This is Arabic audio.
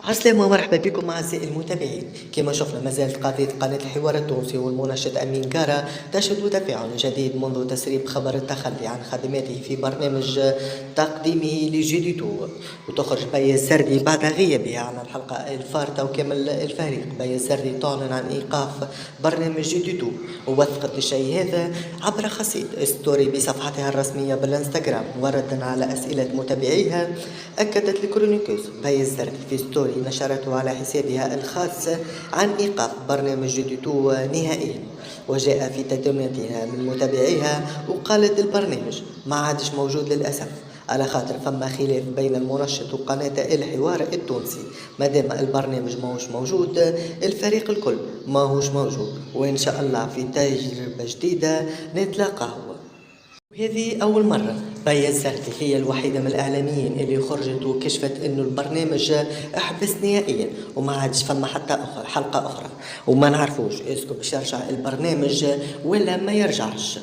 عسلامة ومرحبا بكم أعزائي المتابعين. كما شفنا ما زالت قضية قناة الحوار التونسي والمناشد أمين كارا تشهد تفاعل جديد منذ تسريب خبر التخلي عن خدماته في برنامج تقديمه لجديدو، وتخرج بيا السردي بعد غيابها عن الحلقة الفارطة وكامل الفريق. بيا السردي تعلن عن إيقاف برنامج جديدو، ووثقت الشيء هذا عبر خصيص ستوري بصفحتها الرسمية بالانستغرام، وردا على أسئلة متابعيها. أكدت الكرونيكوس بيا السردي في ستوري نشرته على حسابها الخاص عن إيقاف برنامج جديدو نهائيا، وجاء في تدميتها من متابعيها وقالت البرنامج ما عادش موجود للأسف، على خاطر فما خلاف بين المنشط وقناة الحوار التونسي. مادام البرنامج ماهوش موجود الفريق الكل ماهوش موجود، وإن شاء الله في تجربة جديدة نتلاقاو. وهذه أول مرة بيا السردي هي الوحيدة من الإعلاميين اللي خرجت وكشفت إنه البرنامج احبس نهائيا وما عادش فما حتى حلقة أخرى، وما نعرفوش إسكو باش يرجع البرنامج ولا ما يرجعش.